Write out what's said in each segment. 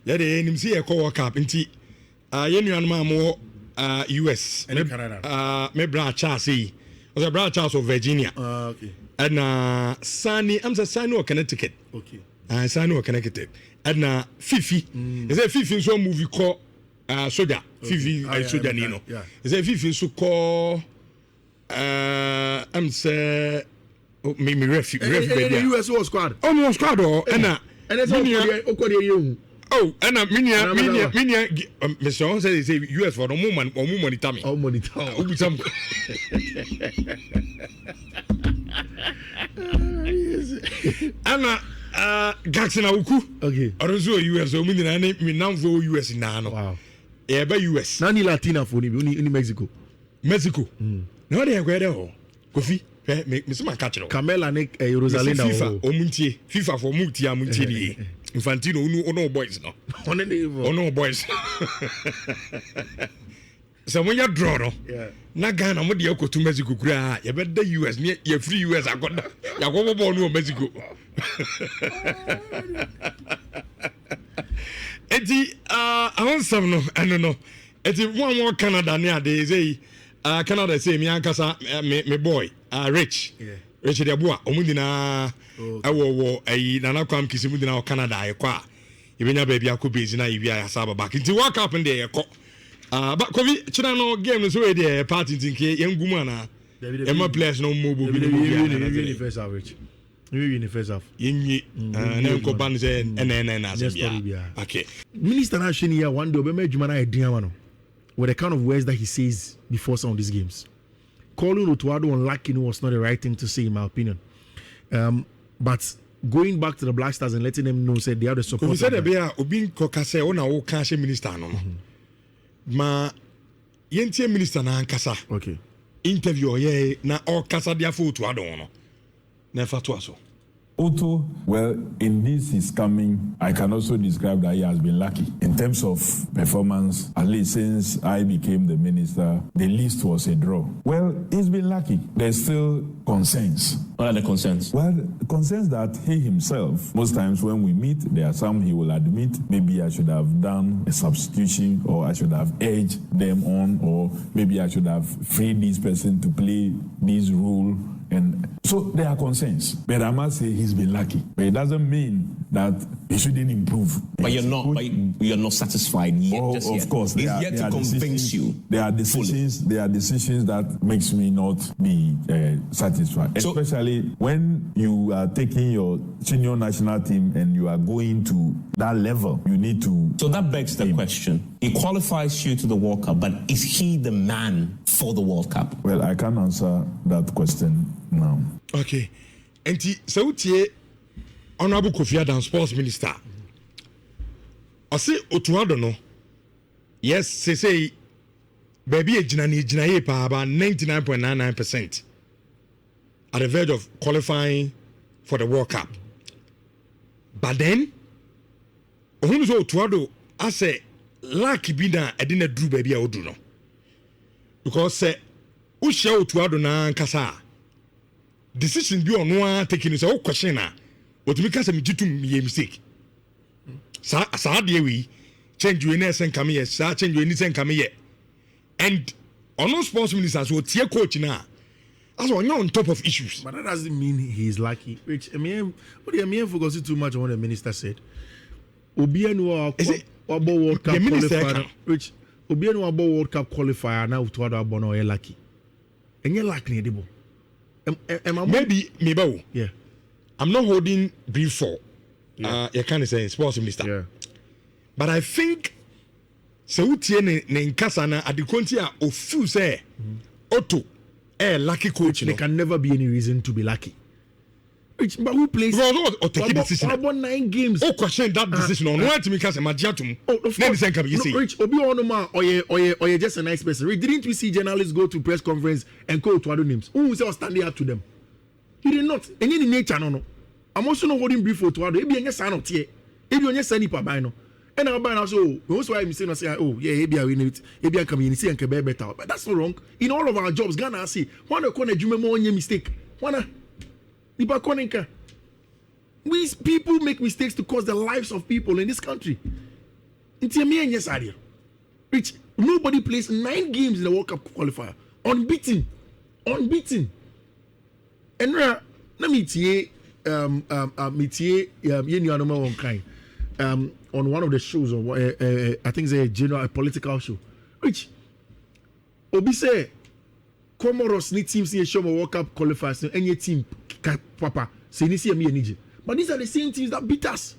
Yeah, the NMC a World Cup. Inti, yenu more US. And Canada. Me brother Charles. Was a brother Charles of Virginia. Okay. And Sunny, I'm the Sunny of Connecticut. Okay. Sunny of Connecticut. And Fifi. Is a Fifi so movie called Soja. Fifi Soja Nino. Is a Fifi so called I'm say me ref the US squad. Oh no squad and it's all oh, and minia, Mr. says US for the moment or money tummy. Oh, money tummy. Anna Gaxon Auku. Okay. Or US or me now for US in Nano. Wow. Yeah, by US. Nani Latina for in Mexico. Mexico. No, they are great. Coffee. Miss Macatro. Camela Nick Rosalinda. FIFA Omunti. FIFA for Mutia Muntini. Infantino, no boys, no. No boys. So when you draw, no, na Ghana, what you go to Mexico, you bet the US, near free US. I got you go born to Mexico. Eti, I want some, no, I don't know. Eti, one more Canada near they say, Canada say, me ankasa, me boy, Rich. Rich, the boy, Omundina. Awo nana kwam kisimu dina Canada ekwa ibenya baby akobezi na ibia asaba back into World Cup and dey ekọ but kobi china no game so we dey party tinke yengumu ana ema players no mobile bi first average we first half yenyi na ko ban say na Zambia okay minister na shini ya one day obema adwuma na edian wa no with the kind of words that he says before some of these games calling Otto Addo unlucky was not the right thing to say in my opinion. But going back to the Black Stars and letting them know said they have the support. We said Obin Kokase on our cash minister no. Ma yentie minister na ankasa. Okay. Interview ye na all kasa dia for Otto Addo no. Na fa to aso. Otto, well, in this his coming, I can also describe that he has been lucky. In terms of performance, at least since I became the minister, the list was a draw. Well, he's been lucky. There's still concerns. What are the concerns? Well, concerns that he himself, most times when we meet, there are some he will admit, maybe I should have done a substitution, or I should have urged them on, or maybe I should have freed this person to play this role. And so there are concerns, but I must say he's been lucky. But it doesn't mean that he shouldn't improve. But you're not satisfied yet. Oh, just of yet. course, he's yet to convince you. There are decisions. There are decisions that makes me not be satisfied. So, especially when you are taking your senior national team and you are going to that level, you need to. So that begs the question: he qualifies you to the World Cup, but is he the man for the World Cup? Well, I can't answer that question now. Okay. Enti Sautie Honorable Kofi Addo Sports Minister. Ose Otto Addo no. Yes, say baby ejina pa about 99.99% at the verge of qualifying for the World Cup. But then ohun so Otto Addo ase lucky bi na edina dru baby a odu no. Because say u share Otto Addo na nkasa decision bi on one taking so question na otumi kasa me jitum me mistake sa de we change we na sen come here sa change we ni sen come here and on sports minister so tie coach na as on top of issues. But that doesn't mean he's lucky. Which I mean, what do you mean focusing too much on what the minister said? Obianu about World Cup qualifier. Which Obianu about World Cup qualifier now to other bono lucky. And you're lucky edible. Maybe maybe. Yeah. I'm not holding brief for you can't say sports minister. Yeah. But I think Sautie ne nkasa na adekonti a ofu say Otto lucky coach. There can never be any reason to be lucky. Which, but who plays? Or take a decision. About 9 games. Oh, question that decision on what to make us a majiatum. Oh, of course. No, Rich, Obi Onoma, or you're just a nice person. Rich, didn't we see journalists go to press conference and call to other names? Who was standing up to them? He did not. And in nature, no. I'm also not holding brief for to other. Maybe a son of tea. Maybe on your sonny pabino. And I'll buy also. Most why I'm saying, oh, yeah, maybe I win it. Maybe I come in and see and can better. But that's not wrong. In all of our jobs, Ghana say, one corner, you remember on your mistake. One. We people make mistakes to cause the lives of people in this country. Which nobody plays 9 games in the World Cup qualifier. Unbeaten. And let me tie on one of the shows or I think it's a general political show. Which Obi say Comoros need teams in show World Cup qualifiers and any team papa say ni see me enije. But these are the same teams that beat us.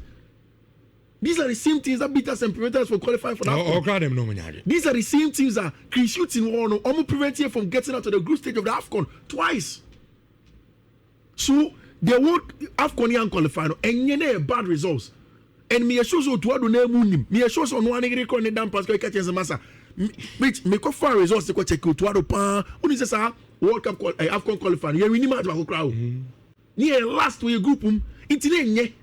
These are the same teams that beat us and prevent us from qualifying for that. These are the same teams that can shoot in one almost prevent you from getting out to the group stage of the AFCON twice. So the world AFCON qualifier and you bad results. And me shows to do na munim. Me shows on one record ne dan pass ko catch massa. Which me ko far results to check to do pa. Uni say sa World Cup AFCON qualifier. You win match ba crowd. Ni last we group intine nye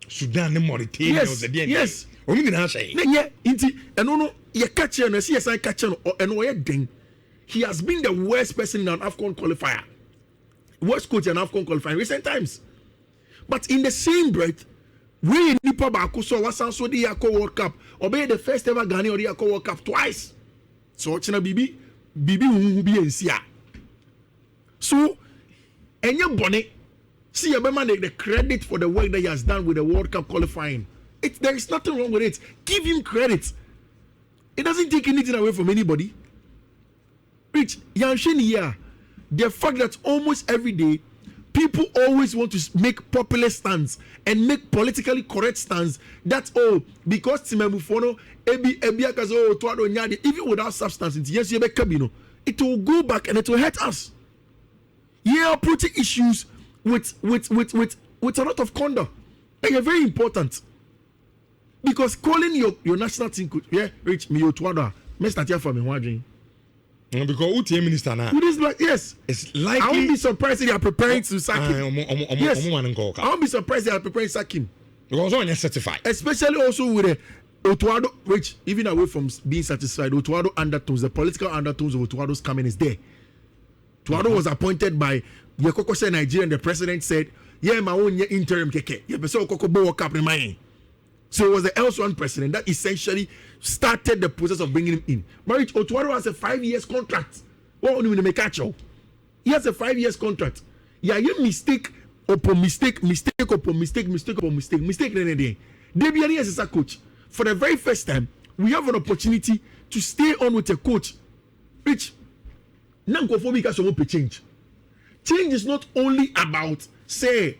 Sudan and Mauritania was the DNA. Yes. Only in our say. And no, you catch him, and CSI catch him, and no, he has been the worst person in an AFCON qualifier. Worst coach in an AFCON qualifier in recent times. But in the same breath, we Nipa Bakuso was also the World Cup, obey the first ever Ghana or the World Cup twice. So, China Bibi will be in Sia. So, and your bonnet. See, the credit for the work that he has done with the World Cup qualifying. There is nothing wrong with it. Give him credit. It doesn't take anything away from anybody. Rich, the fact that almost every day, people always want to make popular stands and make politically correct stands. That's because Timebufono, even without substance, it will go back and it will hurt us. Yeah, approaching issues with a lot of conduct. And you're very important. Because calling your national team coach, Rich, me Otto Addo, start here for me wondering. Because UTA minister now. Yes. It's likely. I won't be surprised if they are preparing to sack him. Yes. I won't be surprised if they are preparing to sack him. Because someone is certified. Especially also with Otto Addo, Rich, even away from being satisfied, Otto Addo undertones, the political undertones of Otto Addo's coming is there. Otto Addo was appointed by Yekoko Nigeria, and the president said, yeah, my own interim keke. Yeah, but so World Cup remain. So it was the L1 president that essentially started the process of bringing him in. But Otto Addo has a 5-year contract. What do you make catch? He has a 5-year contract. Yeah, you mistake upon mistake upon mistake. Debiani as a coach. For the very first time, we have an opportunity to stay on with a coach. Which Nankofobika should change. Change is not only about, say,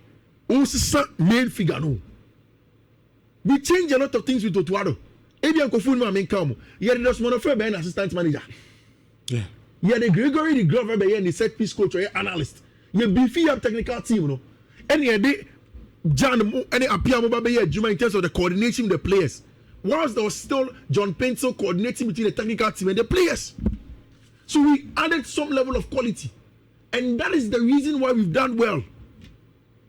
main figure, no. We change a lot of things with Otto Addo. Ebian Kofunma main come. You had the Monofer Ben assistant manager. Yeah. You had the Gregory the Glover and the set piece coach or analyst. You beefy up technical team, no. And you had the John and Apia Mobile Juma in terms of the coordination with the players. Whilst there was still John Pencil coordinating between the technical team and the players. So we added some level of quality. And that is the reason why we've done well.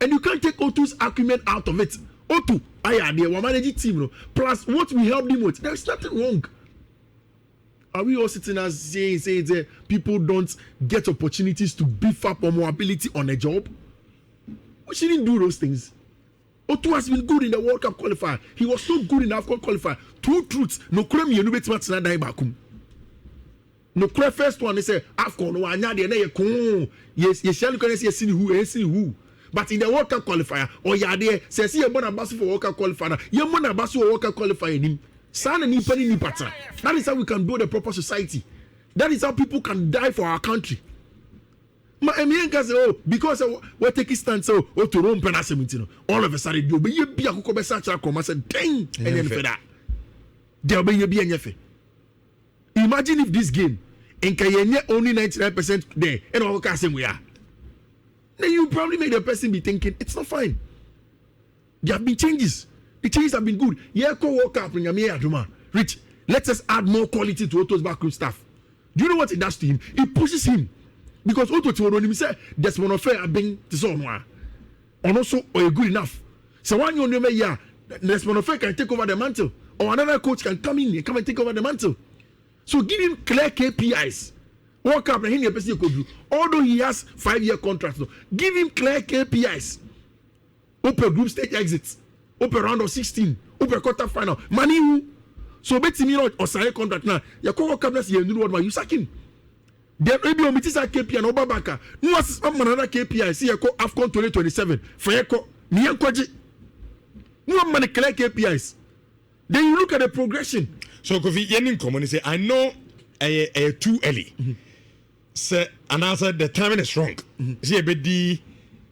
And you can't take Otto's argument out of it. Otto, we managing team, plus what we helped him with. There is nothing wrong. Are we all sitting as saying that people don't get opportunities to beef up or more ability on a job? We shouldn't do those things. Otto has been good in the World Cup qualifier. He was so good in the AFCON qualifier. Two truths. No creme you bet much na die bakum. No creme first one they say AFCON no anya de na ye yes shall you can see who. But in the World Cup qualifier, or you are there, says you want a bass for World Cup qualifier. You want a bass for World Cup qualifier him. San and Nipani Nipata. That is how we can build a proper society. That is how people can die for our country. My American say, because we're taking stand so to Rome Penacementino. All of a sudden, you'll be a Kukobe Sacha come and say, dang, and then for that. There'll be a BNF. Imagine if this game in Kayenya only 99% there, and all casting we are. Then you probably make the person be thinking, it's not fine. There have been changes. The changes have been good. Yeah, World Cup in Yamia Rich, let us add more quality to Otto's backroom staff. Do you know what it does to him? It pushes him. Because Otto told him, say, there's one affair being to someone. And also, or good enough. So one you know, yeah, there's one affair can take over the mantle. Or another coach can come in and come and take over the mantle. So give him clear KPIs. World Cup and the person could do. Although he has 5-year contracts, give him clear KPIs. Open group stage exits. Open round of 16. Open quarter final. Money So bet me not or sign contract now. You call cabinets you new one you sack him. Then maybe on meeting KPI and Obabaka. No was another KPI. See you call AFCON 2027. For you call me and Koji. No man clear KPIs. Then you look at the progression. So Kofi Yenin come and say, I know too early. Say and answer the timing is wrong. See a bit the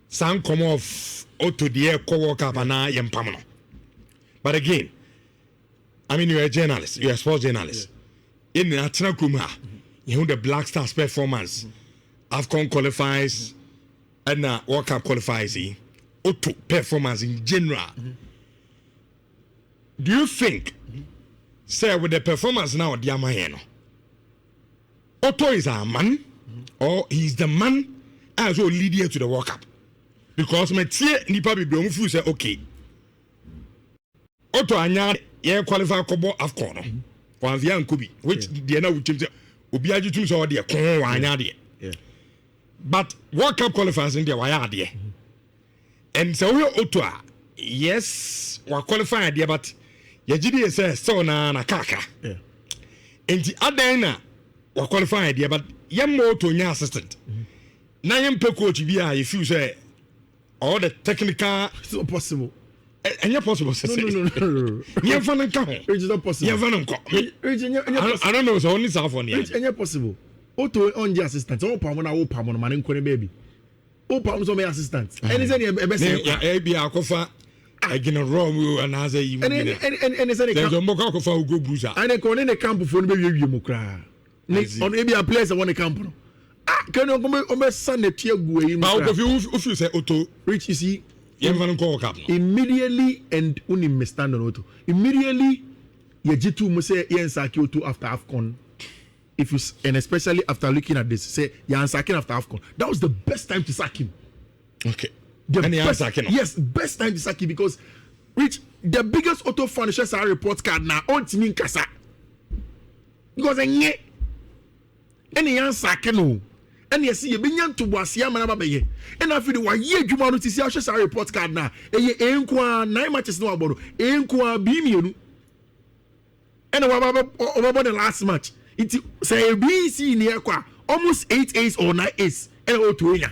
sound come off to the air World Cup and I But again, I mean you're a journalist, you're a sports journalist. In the National Kuma, you know the Black Stars performance, AFCON qualifies and World Cup qualifies, auto performance in general. Do you think, say, with the performance now, Diamayeno, Otto is a man, or he's the man as well lead you to the World Cup? Because my tear, Nipa Bibliomu say, okay, Otto Anya, yeah, qualify Kobo AFCON, or the Kubi, which the end of say, Ubiaji to so dear, Anya, but World Cup qualifiers in the Wayadi. And so we Otto, yes, we're qualified, dear, but. Yajidi says so na kaka. And the other wa qualify idea, but yam more to your assistant. Na yam pe coach be if you say all the technical it's not possible. And you're possible. No. You're fun come. It's not possible. You're fun come. I don't know, so only South on here. It's not possible. Auto on the assistant. Oh, Pamona, man, baby. Oh, Pam's on my assistant. And is any best? Yeah, be a cofa. I get a wrong and as a you and it's a Moka for go bruiser. And I call in a camp for maybe you mukra. On maybe a place I want to camp. Can you go on my son a tear way? If you say Otto, Rich, you see, immediately and only stand on Otto. Immediately, Yajitu must say Yansaki Otto after AFCON. If you and especially after looking at this, say Yansakin after AFCON. That was the best time to sack him. Okay. Yes, best time to sack him because Rich, the biggest Otto financial report card now on Timin Kasa. Because any Yansakeno. And you see, you been to Wasia Manabaye. And I feel why ye Jumano to see our report card now. A ye enqua 9 matches no about enqua beam. And over the last match, it say BC near almost 8 ace or 9 ace. And O2.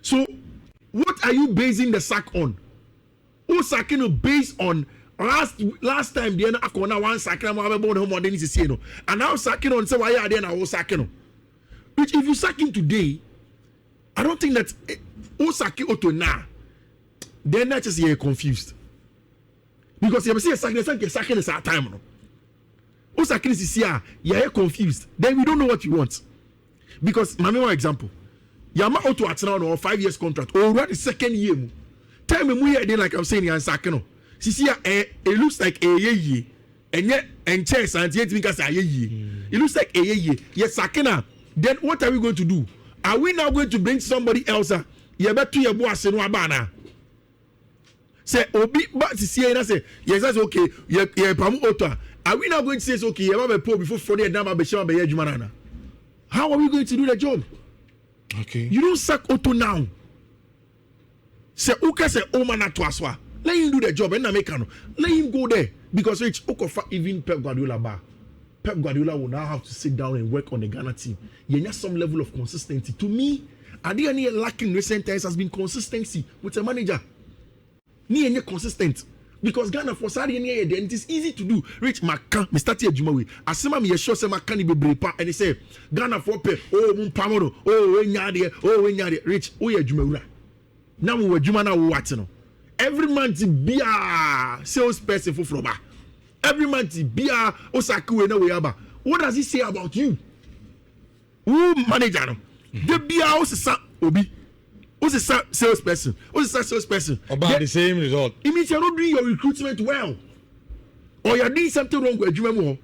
So, what are you basing the sack on? Who sacking based on last time the end of one sack and now sacking on say why are they now sacking? Which if you sack him today, I don't think that Osaki Otto now, then not just you're confused. Because you see a sacking is our time. Osaki is here, you're confused. Then we don't know what you want. Because my main example, Yama Otto at now 5 years contract, or what is second year. Tell me we are like I'm saying you're sacking. See, it looks like a year, and yet and chess and yet because a year. It looks like a year. Yes, sacking. Then what are we going to do? Are we now going to bring somebody else? You better your boss in Wabana. Say, Obi, but see, I say, yes, that's okay. Yeah, Pamu Otto. Are we now going to say, okay, you have a poor before Friday, Dama Beshama Beyajumanana? How are we going to do the job? Okay. You don't sack Otto now. Say, okay, say, Omana Twaswa. Let him do the job and make let him go there. Because Rich Okofa, even Pep Guardiola bar. Pep Guardiola will now have to sit down and work on the Ghana team. You need some level of consistency. To me, Adiyani lacking recent times has been consistency with a manager. Ni consistent. Because Ghana for Saudi it is easy to do. Rich Makan, me start here Jumawe. Asema me sure say Makan be brepa and he say Ghana for Pep. Oh Mumpamono. Oh wenyade. Rich, oh ye Jumawura. Now we Juma na what no. Every month be a salesperson for Froba. Every month, Bia Osaku and Awayaba. What does he say about you? Who manager? The Bia Obi. Who's a salesperson? Who's a salesperson? About the same result. It means you're not doing your recruitment well. Or you're doing something wrong with you.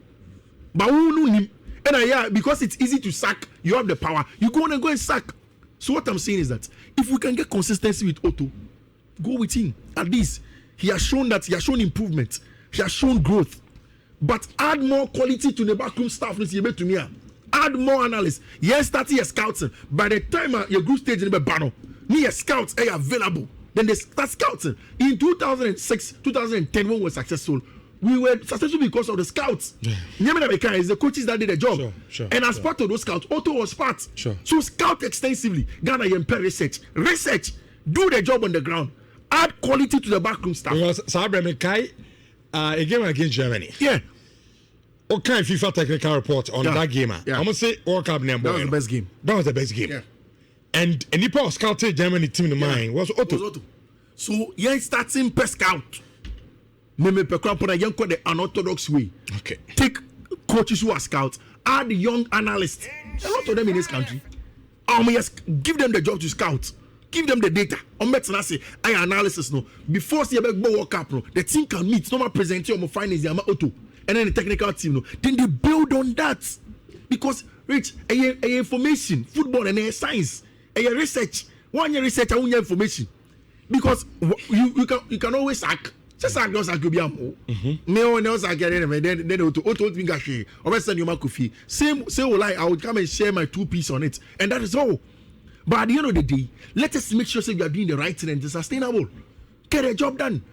But who knew him? And because it's easy to sack, you have the power. You go and sack. So what I'm saying is that if we can get consistency with Otto, go with him. At least he has shown improvement. He has shown growth, but add more quality to the backroom staff. Add more analysts. Yes, start your scouting. By the time your group stage in the banner, your scouts are available. Then they start scouting. In 2006, 2010, when we were successful, we were successful because of the scouts. Nyamina is the coaches that did the job. Sure, and as part of those scouts, Otto was part. Sure. So scout extensively. Ghana Yempe research, do the job on the ground, add quality to the backroom staff. Because Sabre Mekai, a game against Germany. Yeah. What kind of FIFA technical report on that game? Yeah. I'm gonna say World Cup number. That was the best game. That was the best game. Yeah. And the people scouted Germany team in mind was Otto. So yeah, starting per scout. Meme per crapona young the unorthodox way. Okay. Take coaches who are scouts, add young analysts. A lot of them in this country. Yes, give them the job to scout. Give them the data. Say, I analysis no. Before see about World Cup, no, the team can meet. No more present your finance, Auto, and then the technical team. No, then they build on that because Rich, a information, football and a science, a research. 1 year research, and 1 year information. Because you can always sack. Just sack those akubiamo. Me on else I get it. Then Auto me gashi. Or send you my coffee. Same say I would come and share my 2 piece on it, and that is all. But at the end of the day, let us make sure we are doing the right thing and it's sustainable. Get a job done.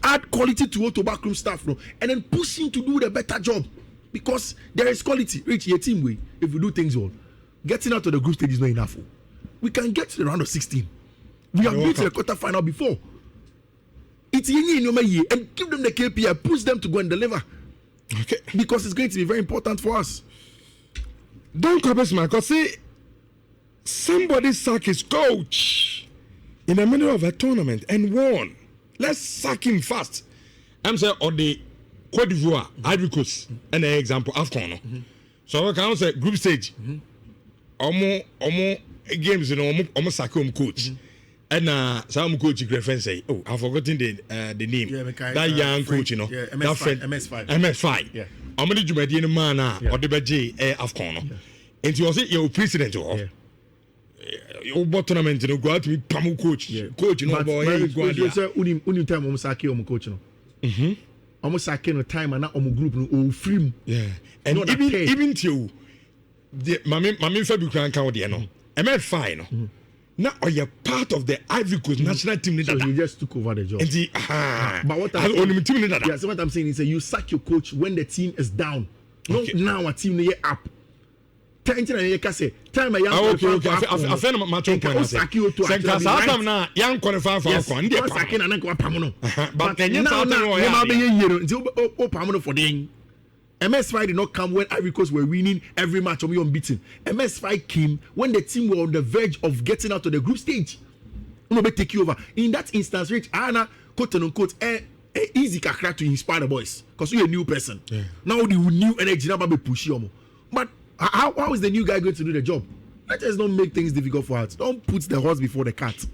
Add quality to Otto backroom staff, no, and then push him to do the better job because there is quality. Reach your team way. If we do things well, getting out of the group stage is not enough. We can get to the round of 16. We have been to the quarterfinal before. It's in your year and give them the KPI, push them to go and deliver. Okay. Because it's going to be very important for us. Don't copy my because see somebody sack his coach in the middle of a tournament and won. Let's sack him fast. I'm saying on the Cote d'Ivoire, Ivory Coast, and an example AFCON. So I can say group stage. Omo games, you know, omo sack him coach. And some coach Griffin say, "Oh, I've forgotten the name. Yeah, that young coach, you know, yeah, that friend, MS5. Yeah. I'm gonna do my DNA man or the BJ AFCON. And he was your president or your tournament, you know, go out to be Pamu coach, coach, you know, boy, go out. You say unim time almost sake coach no. Almost sake no time and na group no free. Yeah. And even to the mami Fabi Kran count there no. MS5 no. Now you're part of the Ivory Coast national team. So he just took over the job. And but what so what I'm saying is that you sack your coach when the team is down. Not now a team is up. Time a young I feel my point. Young qualify for but then you for the MS5 did not come when Ivory Coast were winning every match or we unbeaten. MS5 came when the team were on the verge of getting out to the group stage. No be take you over. In that instance, Rich Anna quote unquote easy kakra to inspire the boys because you're a new person. Yeah. Now the new energy now be push you. But how is the new guy going to do the job? Let us not make things difficult for us. Don't put the horse before the cat.